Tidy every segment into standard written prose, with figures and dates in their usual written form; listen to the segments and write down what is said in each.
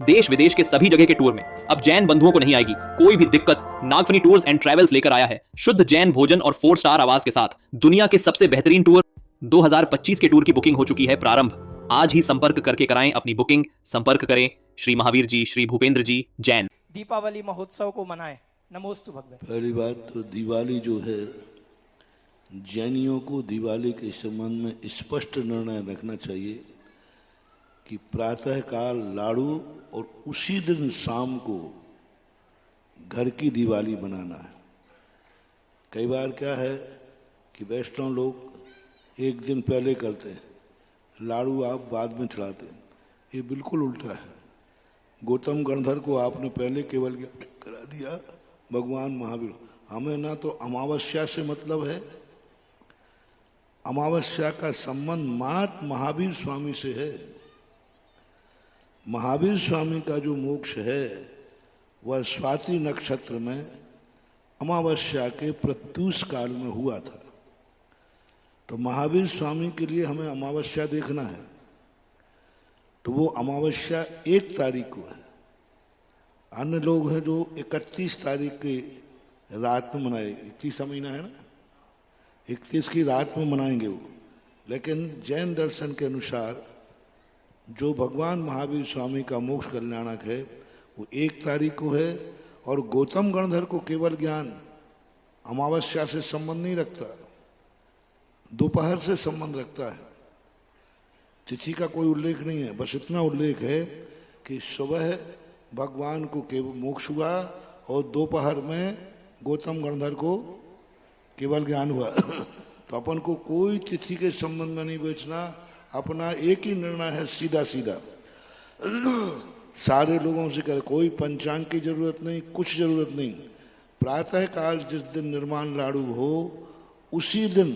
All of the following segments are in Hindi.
देश विदेश के सभी जगह के टूर में अब जैन बंधुओं को नहीं आएगी कोई भी दिक्कत। नागफनी टूर्स एंड ट्रैवल्स लेकर आया है शुद्ध जैन भोजन और 4 स्टार आवास के साथ दुनिया के सबसे बेहतरीन टूर। 2025 के टूर की बुकिंग हो चुकी है प्रारंभ। आज ही संपर्क करके कराएं अपनी बुकिंग। संपर्क करें श्री महावीर जी, श्री भूपेंद्र जी, जैन। दीपावली महोत्सव को मनाएं। नमोस्तु भगवते। पहली बात तो दिवाली जो है, जैनियों को दिवाली के संबंध में स्पष्ट निर्णय रखना चाहिए कि प्रातःकाल लाड़ू और उसी दिन शाम को घर की दिवाली बनाना है। कई बार क्या है कि वैष्णव लोग एक दिन पहले करते हैं, लाड़ू आप बाद में चढ़ाते हैं। ये बिल्कुल उल्टा है। गौतम गणधर को आपने पहले केवल करा दिया भगवान महावीर। हमें ना तो अमावस्या से मतलब है, अमावस्या का संबंध मात्र महावीर स्वामी से है। महावीर स्वामी का जो मोक्ष है वह स्वाति नक्षत्र में अमावस्या के प्रत्यूष काल में हुआ था। तो महावीर स्वामी के लिए हमें अमावस्या देखना है, तो वो अमावस्या 1 तारीख को है। अन्य लोग हैं जो 31 तारीख की रात में मनाए। 31 का महीना है ना, 31 की रात में मनाएंगे वो। लेकिन जैन दर्शन के अनुसार जो भगवान महावीर स्वामी का मोक्ष कल्याणक है वो 1 तारीख को है। और गौतम गणधर को केवल ज्ञान अमावस्या से संबंध नहीं रखता, दोपहर से संबंध रखता है। तिथि का कोई उल्लेख नहीं है, बस इतना उल्लेख है कि सुबह भगवान को केवल मोक्ष हुआ और दोपहर में गौतम गणधर को केवल ज्ञान हुआ। तो अपन को कोई तिथि के संबंध में नहीं बेचना, अपना एक ही निर्णय है, सीधा सीधा सारे लोगों से करे। कोई पंचांग की जरूरत नहीं, कुछ जरूरत नहीं। प्रातः काल जिस दिन निर्माण लाड़ू हो उसी दिन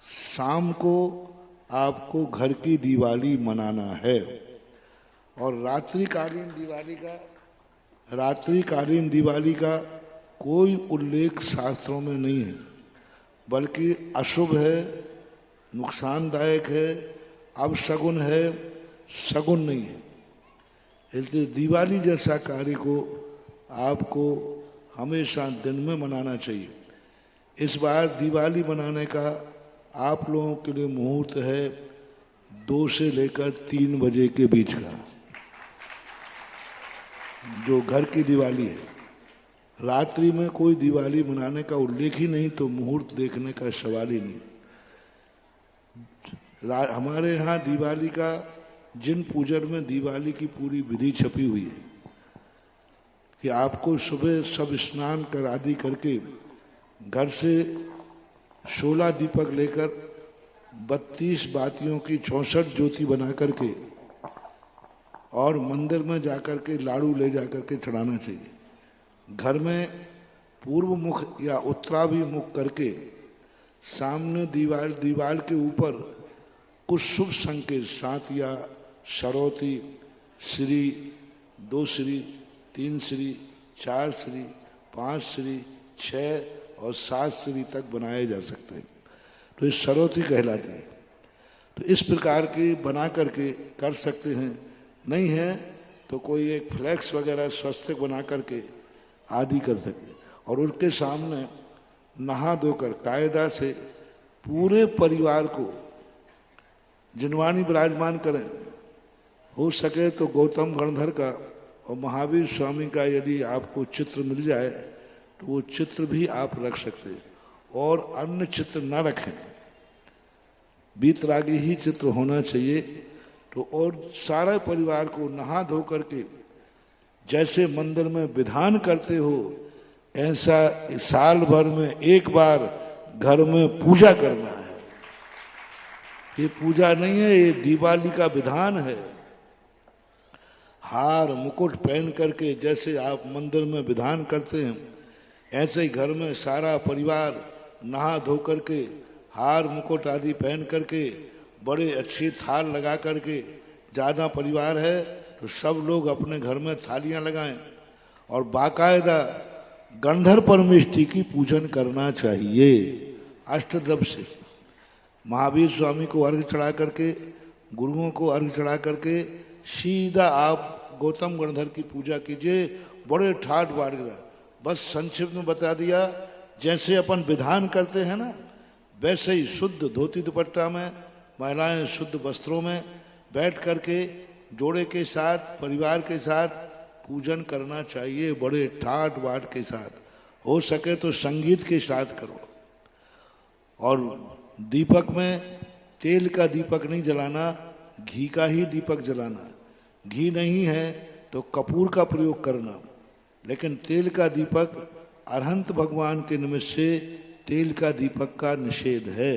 शाम को आपको घर की दिवाली मनाना है। और रात्रिकालीन दिवाली का कोई उल्लेख शास्त्रों में नहीं है, बल्कि अशुभ है, नुकसानदायक है, अपशगुन है, शगुन नहीं है। इसलिए दिवाली जैसा कार्य को आपको हमेशा दिन में मनाना चाहिए। इस बार दिवाली मनाने का आप लोगों के लिए मुहूर्त है 2 से लेकर 3 बजे के बीच का, जो घर की दिवाली है। रात्रि में कोई दिवाली मनाने का उल्लेख ही नहीं, तो मुहूर्त देखने का सवाल ही नहीं। हमारे यहाँ दिवाली का जिन पूजन में दिवाली की पूरी विधि छपी हुई है कि आपको सुबह सब स्नान कर आदि करके घर से 16 दीपक लेकर 32 बातियों की 64 ज्योति बना करके और मंदिर में जाकर के लाड़ू ले जाकर के चढ़ाना चाहिए। घर में पूर्व मुख या उत्तराभिमुख करके सामने दीवार के ऊपर कुछ शुभ संकेत 7 या सरौती, श्री, 2 श्री, 3 श्री, 4 श्री, 5 श्री, 6 और 7 श्री तक बनाए जा सकते हैं। तो ये सरौती कहलाती है। तो इस प्रकार की बना करके कर सकते हैं। नहीं है तो कोई एक फ्लैक्स वगैरह स्वस्तिक बना करके आदि कर सकते। और उनके सामने नहा धोकर कायदा से पूरे परिवार को जिनवानी विराजमान करें। हो सके तो गौतम गणधर का और महावीर स्वामी का यदि आपको चित्र मिल जाए तो वो चित्र भी आप रख सकते हैं, और अन्य चित्र न रखें। बीतरागी ही चित्र होना चाहिए। तो और सारे परिवार को नहा धो करके जैसे मंदिर में विधान करते हो, ऐसा साल भर में एक बार घर में पूजा करना है। ये पूजा नहीं है, ये दिवाली का विधान है। हार मुकुट पहन करके जैसे आप मंदिर में विधान करते हैं, ऐसे ही घर में सारा परिवार नहा धो करके हार मुकुट आदि पहन करके बड़े अच्छी थाल लगा करके, ज़्यादा परिवार है तो सब लोग अपने घर में थालियां लगाएं और बाकायदा गणधर परमेष्टि की पूजन करना चाहिए अष्टद्रव्य से। महावीर स्वामी को अर्घ्य चढ़ा करके, गुरुओं को अर्घ्य चढ़ा करके सीधा आप गौतम गणधर की पूजा कीजिए, बड़े ठाट बाट के साथ। बस संक्षिप्त में बता दिया, जैसे अपन विधान करते हैं ना, वैसे ही शुद्ध धोती दुपट्टा में, महिलाएं शुद्ध वस्त्रों में बैठ करके जोड़े के साथ, परिवार के साथ पूजन करना चाहिए, बड़े ठाट बाट के साथ। हो सके तो संगीत के साथ करो। और दीपक में तेल का दीपक नहीं जलाना, घी का ही दीपक जलाना। घी नहीं है तो कपूर का प्रयोग करना, लेकिन तेल का दीपक अरहंत भगवान के निमित्त से तेल का दीपक का निषेध है।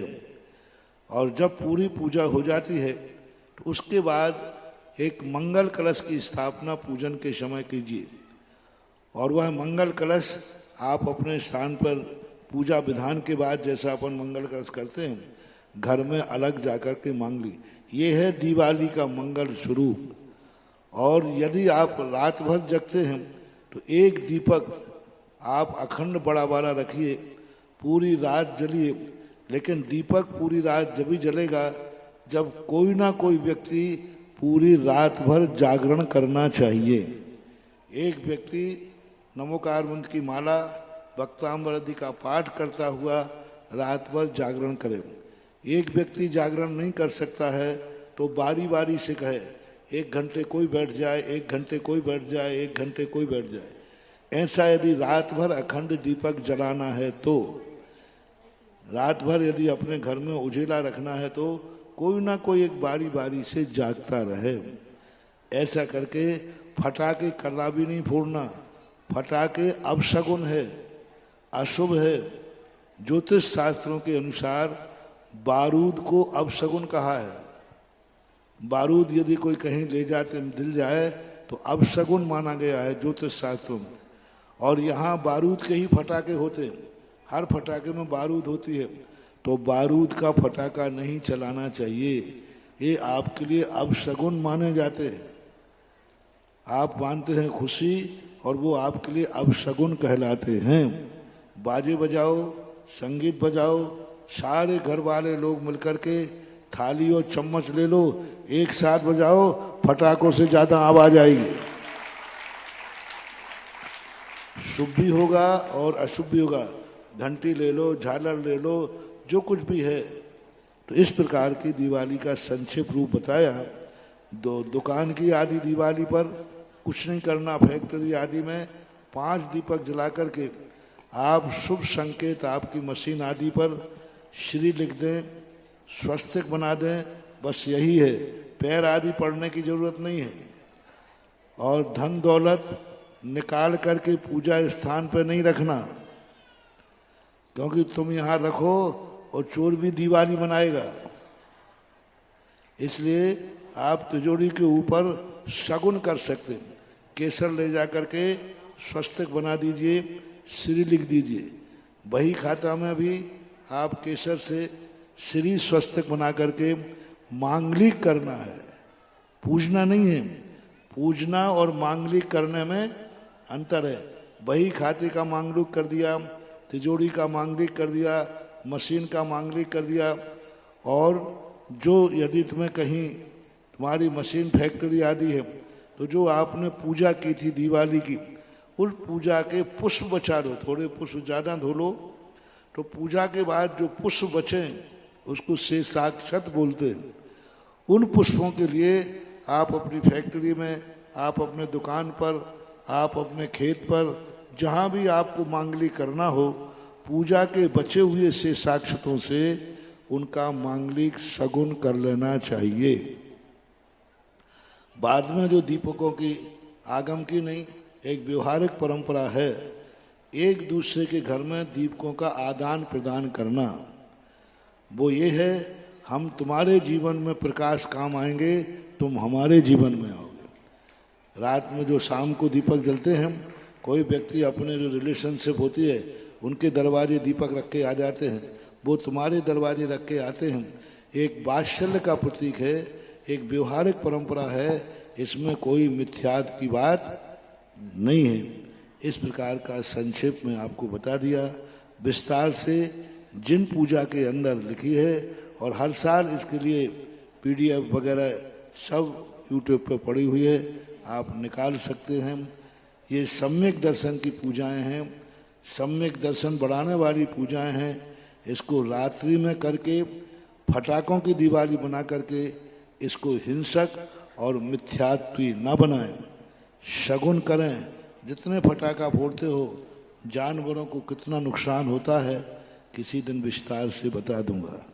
और जब पूरी पूजा हो जाती है तो उसके बाद एक मंगल कलश की स्थापना पूजन के समय कीजिए। और वह मंगल कलश आप अपने स्थान पर पूजा विधान के बाद, जैसा अपन मंगल कलश करते हैं, घर में अलग जाकर के मांग ली। ये है दिवाली का मंगल स्वरूप। और यदि आप रात भर जगते हैं तो एक दीपक आप अखंड बड़ा वाला रखिए, पूरी रात जलिए। लेकिन दीपक पूरी रात जब भी जलेगा जब कोई ना कोई व्यक्ति पूरी रात भर जागरण करना चाहिए। एक व्यक्ति नमोकार मंत्र की माला, वक्तांबर आदि का पाठ करता हुआ रात भर जागरण करे। एक व्यक्ति जागरण नहीं कर सकता है तो बारी बारी से कहे, 1 घंटे कोई बैठ जाए, 1 घंटे कोई बैठ जाए, 1 घंटे कोई बैठ जाए। ऐसा यदि रात भर अखंड दीपक जलाना है तो, रात भर यदि अपने घर में उजेला रखना है तो कोई ना कोई एक बारी बारी से जागता रहे। ऐसा करके फटाके कला भी नहीं फोड़ना। फटाके अपशगुन है, अशुभ है। ज्योतिष शास्त्रों के अनुसार बारूद को अपशगुन कहा है। बारूद यदि कोई कहीं ले जाते दिल जाए तो अपशगुन माना गया है ज्योतिष शास्त्रों में। और यहाँ बारूद के ही फटाके होते हैं, हर फटाके में बारूद होती है, तो बारूद का फटाका नहीं चलाना चाहिए। ये आपके लिए अपशगुन माने जाते हैं। आप मानते हैं खुशी और वो आपके लिए अपशगुन कहलाते हैं। बाजे बजाओ, संगीत बजाओ, सारे घर वाले लोग मिलकर के थाली और चम्मच ले लो, एक साथ बजाओ, फटाकों से ज्यादा आवाज आएगी। शुभ भी होगा और अशुभ भी होगा। घंटी ले लो, झालर ले लो, जो कुछ भी है। तो इस प्रकार की दिवाली का संक्षिप्त रूप बताया। दुकान की आदि दिवाली पर कुछ नहीं करना। फैक्ट्री आदि में 5 दीपक जला करके आप शुभ संकेत आपकी मशीन आदि पर श्री लिख दें, स्वस्तिक बना दें, बस यही है। पैर आदि पड़ने की जरूरत नहीं है। और धन दौलत निकाल करके पूजा स्थान पर नहीं रखना, क्योंकि तुम यहां रखो और चोर भी दिवाली मनाएगा। इसलिए आप तिजोरी के ऊपर शगुन कर सकते हैं। केसर ले जा करके स्वस्तिक बना दीजिए, श्री लिख दीजिए। बही खाता में भी आप केसर से श्री स्वस्तिक बना करके मांगलिक करना है, पूजना नहीं है। पूजना और मांगलिक करने में अंतर है। बही खाते का मांगलिक कर दिया, तिजोरी का मांगलिक कर दिया, मशीन का मांगलिक कर दिया। और जो यदि तुम्हें कहीं तुम्हारी मशीन फैक्ट्री आदि है तो जो आपने पूजा की थी दिवाली की, उस पूजा के पुष्प बचा लो, थोड़े पुष्प ज्यादा धो लो, तो पूजा के बाद जो पुष्प बचे उसको से साक्षत बोलते हैं। उन पुष्पों के लिए आप अपनी फैक्ट्री में, आप अपने दुकान पर, आप अपने खेत पर, जहां भी आपको मांगलिक करना हो, पूजा के बचे हुए से साक्षतों से उनका मांगलिक शगुन कर लेना चाहिए। बाद में जो दीपकों की आगम की नहीं, एक व्यवहारिक परंपरा है, एक दूसरे के घर में दीपकों का आदान प्रदान करना। वो ये है, हम तुम्हारे जीवन में प्रकाश काम आएंगे, तुम हमारे जीवन में आओगे। रात में जो शाम को दीपक जलते हैं, कोई व्यक्ति अपने जो रिलेशनशिप होती है उनके दरवाजे दीपक रख के आ जाते हैं, वो तुम्हारे दरवाजे रख के आते हैं। एक वात्सल्य का प्रतीक है, एक व्यवहारिक परंपरा है, इसमें कोई मिथ्यात की बात नहीं है। इस प्रकार का संक्षेप में आपको बता दिया। विस्तार से जिन पूजा के अंदर लिखी है, और हर साल इसके लिए PDF वगैरह सब YouTube पे पड़ी हुई है, आप निकाल सकते हैं। ये सम्यक दर्शन की पूजाएं हैं, सम्यक दर्शन बढ़ाने वाली पूजाएं हैं। इसको रात्रि में करके फटाकों की दिवाली बना करके इसको हिंसक और मिथ्यात्वी न बनाएं, शगुन करें। जितने फटाका फोड़ते हो, जानवरों को कितना नुकसान होता है, किसी दिन विस्तार से बता दूंगा।